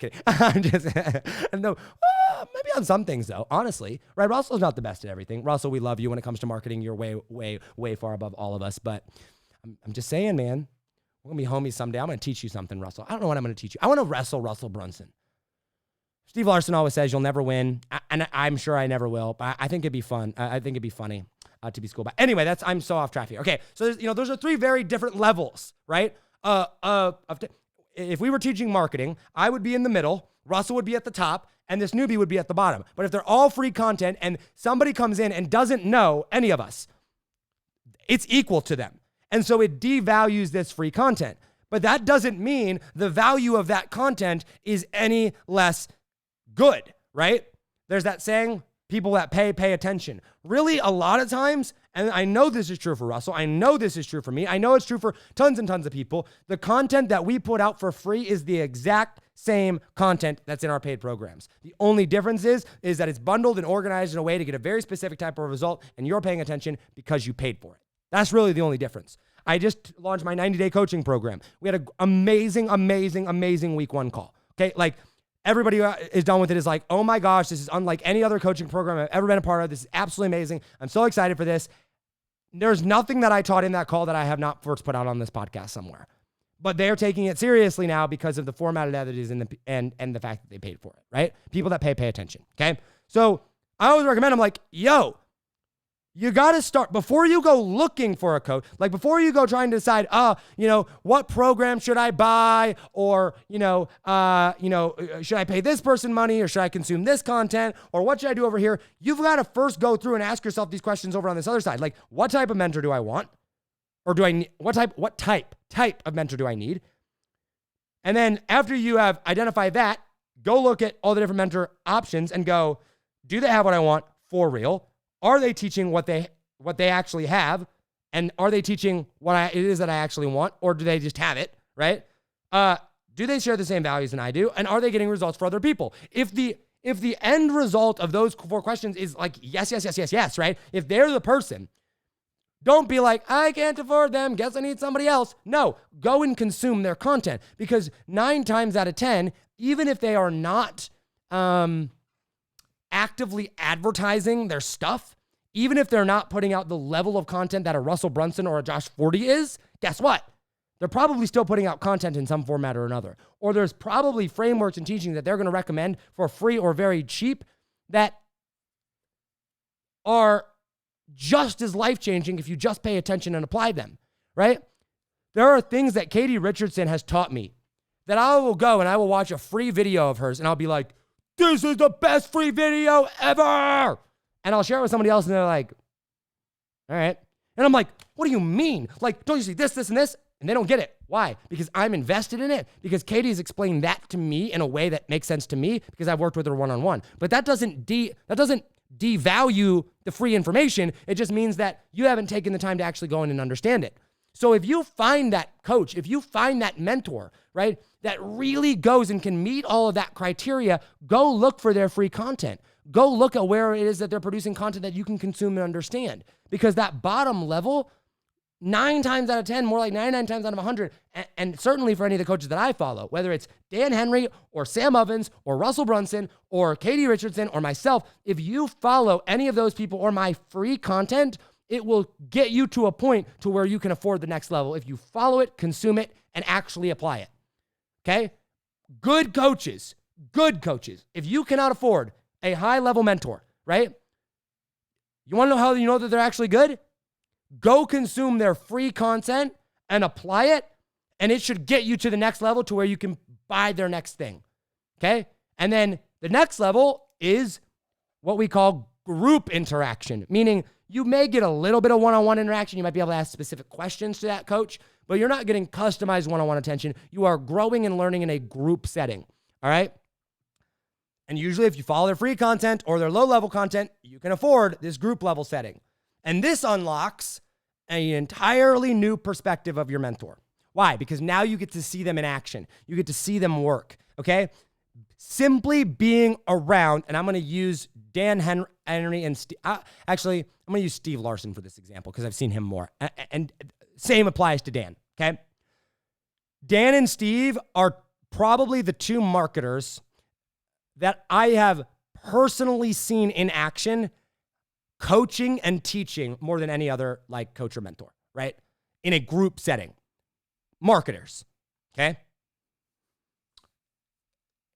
just kidding. Maybe on some things though, honestly, right? Russell's not the best at everything. Russell, we love you when it comes to marketing. You're way, way, way far above all of us, but I'm just saying, man, we're going to be homies someday. I'm going to teach you something, Russell. I don't know what I'm going to teach you. I want to wrestle Russell Brunson. Steve Larson always says you'll never win, and I'm sure I never will, but I think it'd be fun. I think it'd be funny to be schooled by. Anyway, I'm so off track here. Okay, so those are 3 very different levels, right? If we were teaching marketing, I would be in the middle, Russell would be at the top, and this newbie would be at the bottom. But if they're all free content and somebody comes in and doesn't know any of us, it's equal to them. And so it devalues this free content. But that doesn't mean the value of that content is any less good, right? There's that saying, people that pay attention. Really, a lot of times, and I know this is true for Russell, I know this is true for me, I know it's true for tons and tons of people, the content that we put out for free is the exact same content that's in our paid programs. The only difference is that it's bundled and organized in a way to get a very specific type of result, and you're paying attention because you paid for it. That's really the only difference. I just launched my 90-day coaching program. We had an amazing week 1 call. Okay, like, everybody is done with it is like, oh my gosh, this is unlike any other coaching program I've ever been a part of. This is absolutely amazing. I'm so excited for this. There's nothing that I taught in that call that I have not first put out on this podcast somewhere. But they're taking it seriously now because of the format that it is in and the fact that they paid for it, right? People that pay attention, okay? So I always recommend, I'm like, yo, you got to start before you go looking for a coach, like before you go trying to decide, what program should I buy? Or, should I pay this person money or should I consume this content? Or what should I do over here? You've got to first go through and ask yourself these questions over on this other side. Like, what type of mentor do I want? Or do I need, what type of mentor do I need? And then after you have identified that, go look at all the different mentor options and go, do they have what I want for real? Are they teaching what they actually have? And are they teaching what it is that I actually want? Or do they just have it, right? Do they share the same values than I do? And are they getting results for other people? If the end result of those 4 questions is like, yes, right? If they're the person, Don't be like, I can't afford them. Guess I need somebody else. No, go and consume their content, because 9 times out of 10, even if they are not actively advertising their stuff, even if they're not putting out the level of content that a Russell Brunson or a Josh Forti is, guess what? They're probably still putting out content in some format or another. Or there's probably frameworks and teachings that they're going to recommend for free or very cheap that are just as life-changing if you just pay attention and apply them, right? There are things that Katie Richardson has taught me that I will go and I will watch a free video of hers and I'll be like, this is the best free video ever. And I'll share it with somebody else and they're like, all right. And I'm like, what do you mean? Like, don't you see this, this, and this? And they don't get it. Why? Because I'm invested in it. Because Katie's explained that to me in a way that makes sense to me because I've worked with her one-on-one. But that doesn't devalue the free information. It just means that you haven't taken the time to actually go in and understand it. So if you find that coach, if you find that mentor, right, that really goes and can meet all of that criteria, go look for their free content. Go look at where it is that they're producing content that you can consume and understand. Because that bottom level, 9 times out of 10, more like 99 times out of 100, and certainly for any of the coaches that I follow, whether it's Dan Henry or Sam Ovens or Russell Brunson or Katie Richardson or myself, if you follow any of those people or my free content, it will get you to a point to where you can afford the next level if you follow it, consume it, and actually apply it. Okay? Good coaches, if you cannot afford a high-level mentor, right? You want to know how you know that they're actually good? Go consume their free content and apply it, and it should get you to the next level to where you can buy their next thing, okay? And then the next level is what we call group interaction, meaning you may get a little bit of one-on-one interaction. You might be able to ask specific questions to that coach, but you're not getting customized one-on-one attention. You are growing and learning in a group setting, all right? And usually if you follow their free content or their low-level content, you can afford this group-level setting. And this unlocks an entirely new perspective of your mentor. Why? Because now you get to see them in action. You get to see them work, okay? Simply being around, and I'm going to use Dan Henry and Steve. Actually, I'm going to use Steve Larson for this example because I've seen him more. And same applies to Dan, okay? Dan and Steve are probably the 2 marketers that I have personally seen in action coaching and teaching more than any other like coach or mentor, right? In a group setting. Marketers, okay?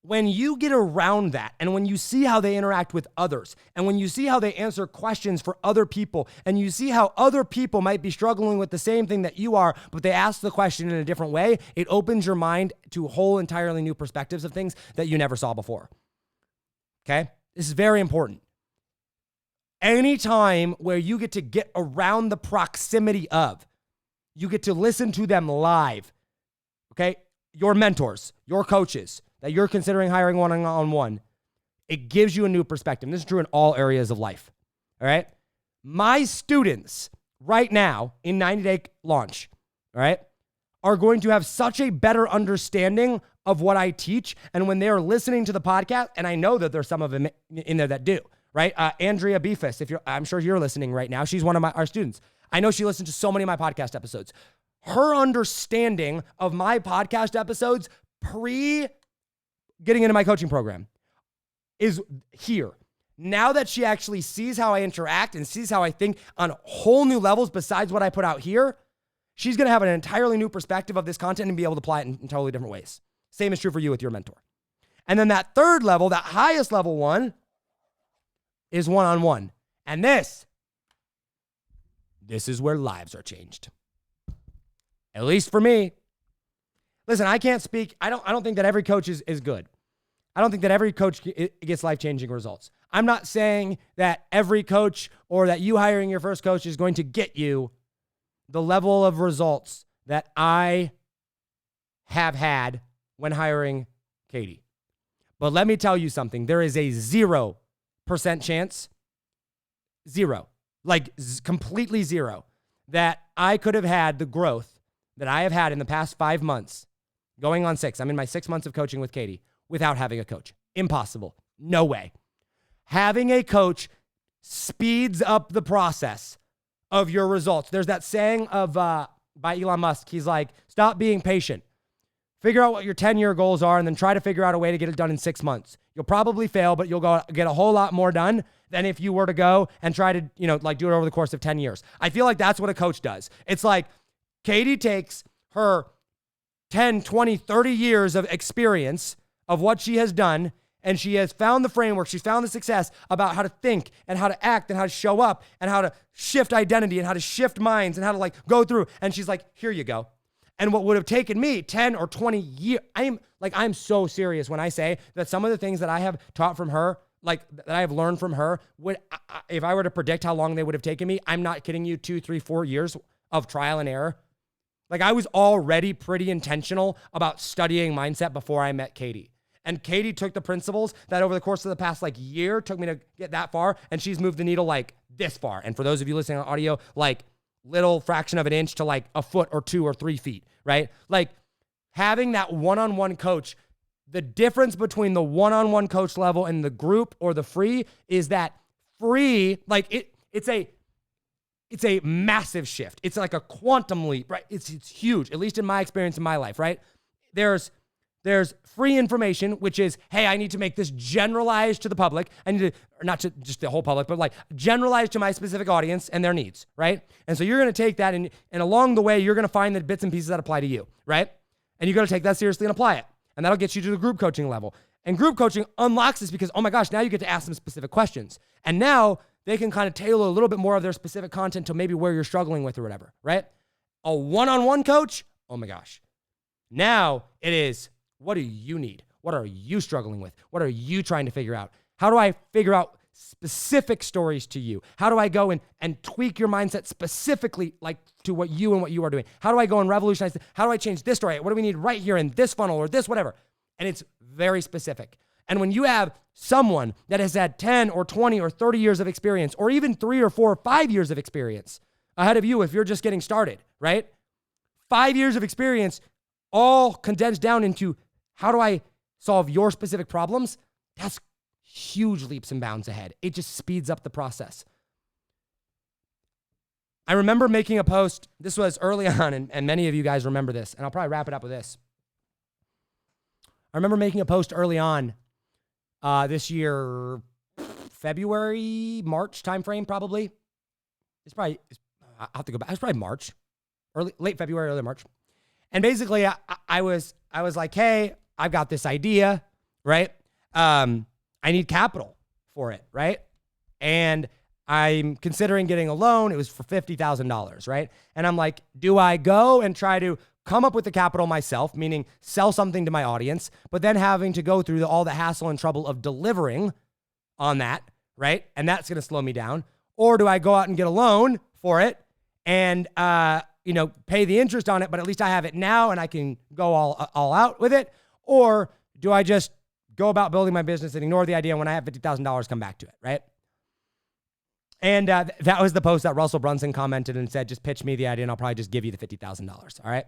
When you get around that and when you see how they interact with others and when you see how they answer questions for other people and you see how other people might be struggling with the same thing that you are, but they ask the question in a different way, it opens your mind to whole entirely new perspectives of things that you never saw before. Okay? This is very important. Anytime where you get around the proximity of, you get to listen to them live, okay? Your mentors, your coaches that you're considering hiring one-on-one, it gives you a new perspective. This is true in all areas of life, all right? My students right now in 90-day launch, all right, are going to have such a better understanding of what I teach. And when they're listening to the podcast, and I know that there's some of them in there that do, right? Andrea Beefus, I'm sure you're listening right now. She's one of our students. I know she listens to so many of my podcast episodes. Her understanding of my podcast episodes getting into my coaching program is here. Now that she actually sees how I interact and sees how I think on whole new levels besides what I put out here, she's going to have an entirely new perspective of this content and be able to apply it in totally different ways. Same is true for you with your mentor. And then that third level, that highest level one, is one-on-one. And this is where lives are changed. At least for me. Listen, I can't speak. I don't think that every coach is good. I don't think that every coach gets life-changing results. I'm not saying that every coach or that you hiring your first coach is going to get you the level of results that I have had when hiring Katie. But let me tell you something. There is a 0% chance, completely zero, that I could have had the growth that I have had in the past 5 months, going on 6. I'm in my 6 months of coaching with Katie without having a coach. Impossible. No way. Having a coach speeds up the process of your results. There's that saying of by Elon Musk. He's like, stop being patient. Figure out what your 10-year goals are and then try to figure out a way to get it done in 6 months. You'll probably fail, but you'll get a whole lot more done than if you were to go and try to, do it over the course of 10 years. I feel like that's what a coach does. It's like Katie takes her 10, 20, 30 years of experience of what she has done, and she has found the framework, she's found the success about how to think and how to act and how to show up and how to shift identity and how to shift minds and how to go through. And she's like, here you go. And what would have taken me 10 or 20 years, I'm so serious when I say that some of the things that I have taught from her, that I have learned from her, if I were to predict how long they would have taken me, I'm not kidding you, 2, 3, 4 years of trial and error. I was already pretty intentional about studying mindset before I met Katie. And Katie took the principles that over the course of the past year took me to get that far, and she's moved the needle this far. And for those of you listening on audio, little fraction of an inch to a foot or 2 or 3 feet, right? Having that one-on-one coach, the difference between the one-on-one coach level and the group or the free is that free, it's a massive shift. It's like a quantum leap, right? It's huge, at least in my experience in my life, right? There's free information, which is, hey, I need to make this generalized to the public. I need to, or not to just the whole public, but generalized to my specific audience and their needs, right? And so you're going to take that and along the way, you're going to find the bits and pieces that apply to you, right? And you got to take that seriously and apply it. And that'll get you to the group coaching level. And group coaching unlocks this because, oh my gosh, now you get to ask them specific questions. And now they can kind of tailor a little bit more of their specific content to maybe where you're struggling with or whatever, right? A one-on-one coach, oh my gosh. Now it is, what do you need? What are you struggling with? What are you trying to figure out? How do I figure out specific stories to you? How do I go and tweak your mindset specifically to what you are doing? How do I go and revolutionize it? How do I change this story? What do we need right here in this funnel or this whatever? And it's very specific. And when you have someone that has had 10 or 20 or 30 years of experience, or even 3 or 4 or 5 years of experience ahead of you if you're just getting started, right? 5 years of experience all condensed down into how do I solve your specific problems? That's huge leaps and bounds ahead. It just speeds up the process. I remember making a post. This was early on, and many of you guys remember this, and I'll probably wrap it up with this. I remember making a post early on this year, February, March timeframe, probably. I'll have to go back. It's probably March, late February, early March. And basically, I was like, hey, I've got this idea, right? I need capital for it, right? And I'm considering getting a loan. It was for $50,000, right? And I'm like, do I go and try to come up with the capital myself, meaning sell something to my audience, but then having to go through all the hassle and trouble of delivering on that, right? And that's going to slow me down. Or do I go out and get a loan for it and, pay the interest on it, but at least I have it now and I can go all out with it? Or do I just go about building my business and ignore the idea, and when I have $50,000, come back to it, right? And that was the post that Russell Brunson commented and said, just pitch me the idea and I'll probably just give you the $50,000, all right?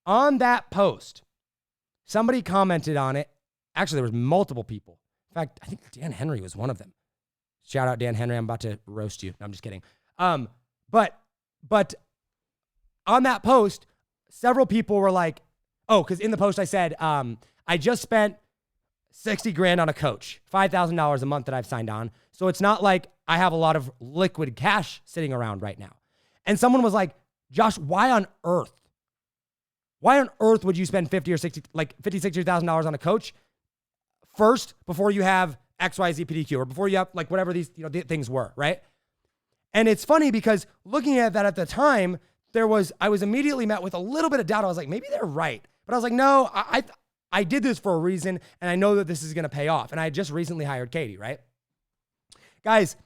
On that post, somebody commented on it. Actually, there was multiple people. In fact, I think Dan Henry was one of them. Shout out Dan Henry. I'm about to roast you. No, I'm just kidding. But on that post, several people were like, oh, because in the post I said, I just spent $60,000 on a coach, $5,000 a month that I've signed on. So it's not like I have a lot of liquid cash sitting around right now. And someone was like, Josh, why on earth would you spend $60,000 on a coach first before you have XYZ PDQ or before you have whatever these things were, right? And it's funny because looking at that at the time, I was immediately met with a little bit of doubt. I was like, maybe they're right. But I was like, no, I did this for a reason, and I know that this is going to pay off. And I had just recently hired Katie, right? Guys,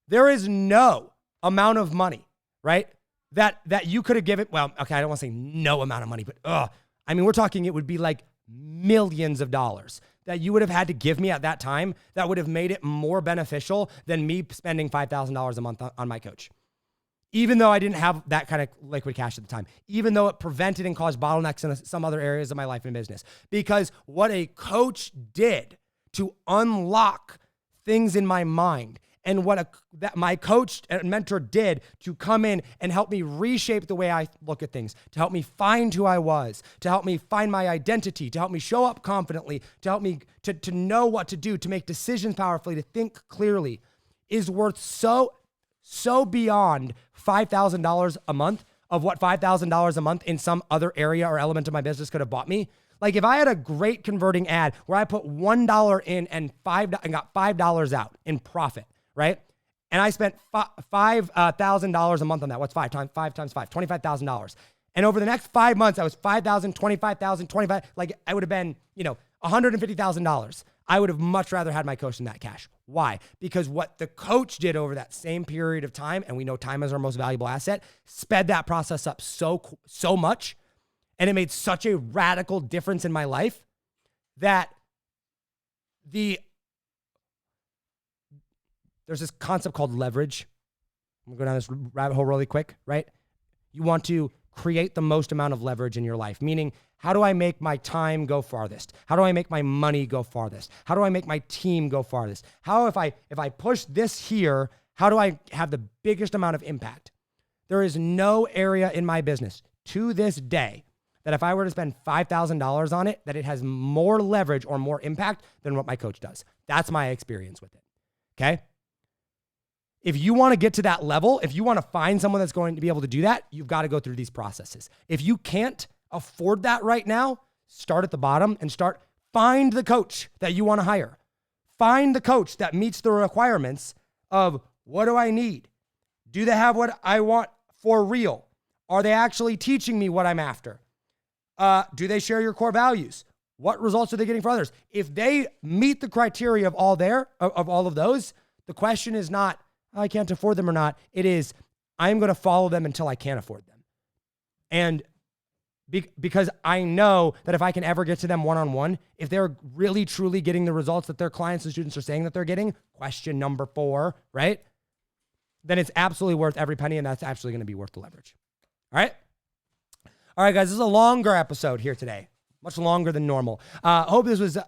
there is no amount of money, right, that you could have given. Well, okay, I don't want to say no amount of money, but we're talking it would be like millions of dollars that you would have had to give me at that time that would have made it more beneficial than me spending $5,000 a month on my coach. Even though I didn't have that kind of liquid cash at the time, even though it prevented and caused bottlenecks in some other areas of my life and business. Because what a coach did to unlock things in my mind and what that my coach and mentor did to come in and help me reshape the way I look at things, to help me find who I was, to help me find my identity, to help me show up confidently, to help me to know what to do, to make decisions powerfully, to think clearly, is worth so beyond $5,000 a month of what $5,000 a month in some other area or element of my business could have bought me. Like if I had a great converting ad where I put $1 in and got $5 out in profit, right? And I spent $5,000 a month on that. What's 5 times 5 times 5? $25,000. And over the next 5 months, I was $5,000, $25,000, $25,000. Like I would have been, $150,000. I would have much rather had my coach than that cash. Why? Because what the coach did over that same period of time, and we know time is our most valuable asset, sped that process up so much, and it made such a radical difference in my life that there's this concept called leverage. I'm gonna go down this rabbit hole really quick, right? You want to create the most amount of leverage in your life, meaning how do I make my time go farthest? How do I make my money go farthest? How do I make my team go farthest? How if I push this here, how do I have the biggest amount of impact? There is no area in my business to this day that if I were to spend $5,000 on it, that it has more leverage or more impact than what my coach does. That's my experience with it. Okay? If you want to get to that level, if you want to find someone that's going to be able to do that, you've got to go through these processes. If you can't afford that right now, start at the bottom and find the coach that you want to hire. Find the coach that meets the requirements of what do I need? Do they have what I want for real? Are they actually teaching me what I'm after? Do they share your core values? What results are they getting for others? If they meet the criteria of all of those, the question is not, I can't afford them or not. It is, I'm going to follow them until I can't afford them. And because I know that if I can ever get to them one-on-one, if they're really, truly getting the results that their clients and students are saying that they're getting, question number 4, right? Then it's absolutely worth every penny, and that's actually going to be worth the leverage. All right? All right, guys, this is a longer episode here today. Much longer than normal. Hope this was,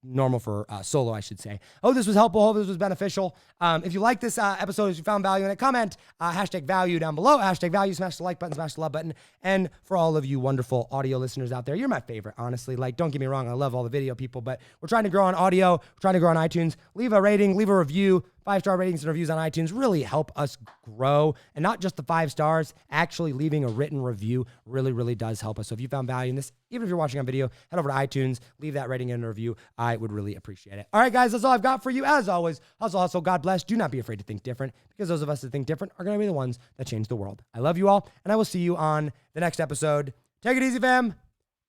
normal for solo, I should say. Hope this was helpful. Hope this was beneficial. If you like this episode, if you found value in it, comment #value down below. #value, smash the like button, smash the love button. And for all of you wonderful audio listeners out there, you're my favorite, honestly. Like, don't get me wrong, I love all the video people, but we're trying to grow on audio. We're trying to grow on iTunes. Leave a rating, leave a review. 5-star ratings and reviews on iTunes really help us grow. And not just the 5 stars, actually leaving a written review really, really does help us. So if you found value in this, even if you're watching on video, head over to iTunes, leave that rating and a review. I would really appreciate it. All right, guys, that's all I've got for you. As always, hustle, hustle, God bless. Do not be afraid to think different, because those of us that think different are going to be the ones that change the world. I love you all, and I will see you on the next episode. Take it easy, fam.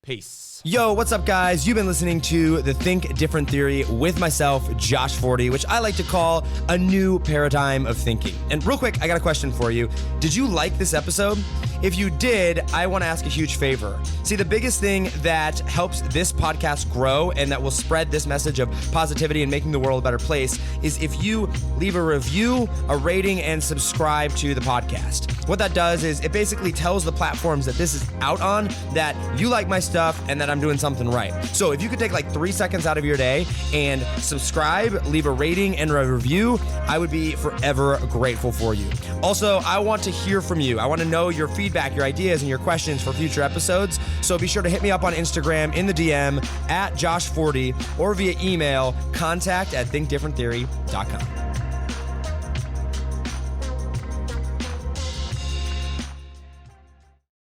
Peace. Yo, what's up, guys? You've been listening to the Think Different Theory with myself, Josh Forti, which I like to call a new paradigm of thinking. And real quick, I got a question for you. Did you like this episode? If you did, I want to ask a huge favor. See, the biggest thing that helps this podcast grow and that will spread this message of positivity and making the world a better place is if you leave a review, a rating, and subscribe to the podcast. What that does is it basically tells the platforms that this is out on that you like my stuff and that I'm doing something right. So if you could take like 3 seconds out of your day and subscribe, leave a rating and a review, I would be forever grateful for you. Also, I want to hear from you. I want to know your feedback, your ideas, and your questions for future episodes. So be sure to hit me up on Instagram in the DM @JoshForti or via email contact@thinkdifferenttheory.com.